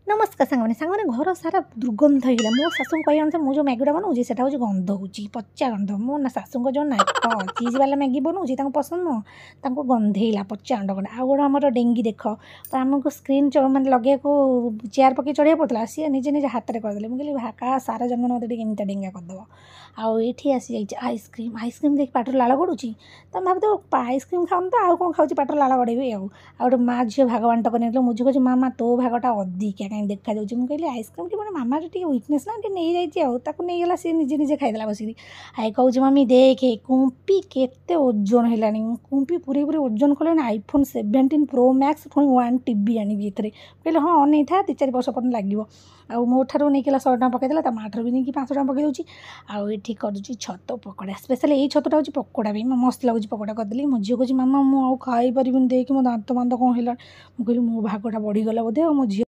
नमस्कार सांग घर सारा दुर्गंध होगा मो शाशु कह अनुसार मुझे मैगीटा बनाऊँ से गंध हो पचा गंध मो ना शाशु जो ना चीज वाला मैगी बनाऊँ पसंद नुह गंधेला पचा गंध गंध आउ गोटे आम डेंगी देख आमको स्क्रीन मैंने लगे चेयर पकड़ चढ़िया पड़ता सी निजे निजे हाथ में करदे मुझे क्या सारा जन्म मत केमी डेंगा करदेव आठी आसी जाइए आइसक्रीम आइसक्रीम देख पाटर लाल गड़ुची तुम भाव आइसक्रीम खाऊन तो आउ कौन खाऊँ पाटर लाल गड़ेबी आउटे माँ झील भाग बांट कर मुझे कहे मामा तो भागटा अधिका कहीं देखा जाऊँगी मुझे कहली आइसक्रीम कि मामा टे वीकनेस ना नहीं जाती नहीं गला सी निजे निजे खाईदेला बसिक आई कहूँ मम्मी देखे कुंपी केते ओजन है कुंपी पूरे पूरे ओजन कले आईफोन 17 प्रो मैक्स पुणी 1 टीवी आनी कहले हाँ नहीं था 3-4 वर्ष पर्यटन लगे आउ मो ठार नहीं 100 टका पकईदेला माँ ठार भी नहीं 500 टका पकई दूसरी आठी करुँची छत पकोड़ा स्पेशल यही छतटा हूँ पकोड़ा भी मस्त लगुच पकोड़ा करदेली मो झील कहे मामा मुझे खाई पारि देख मो दांत मांत कौन है मुझे मो भागटा बढ़ीगला बोधे मो झी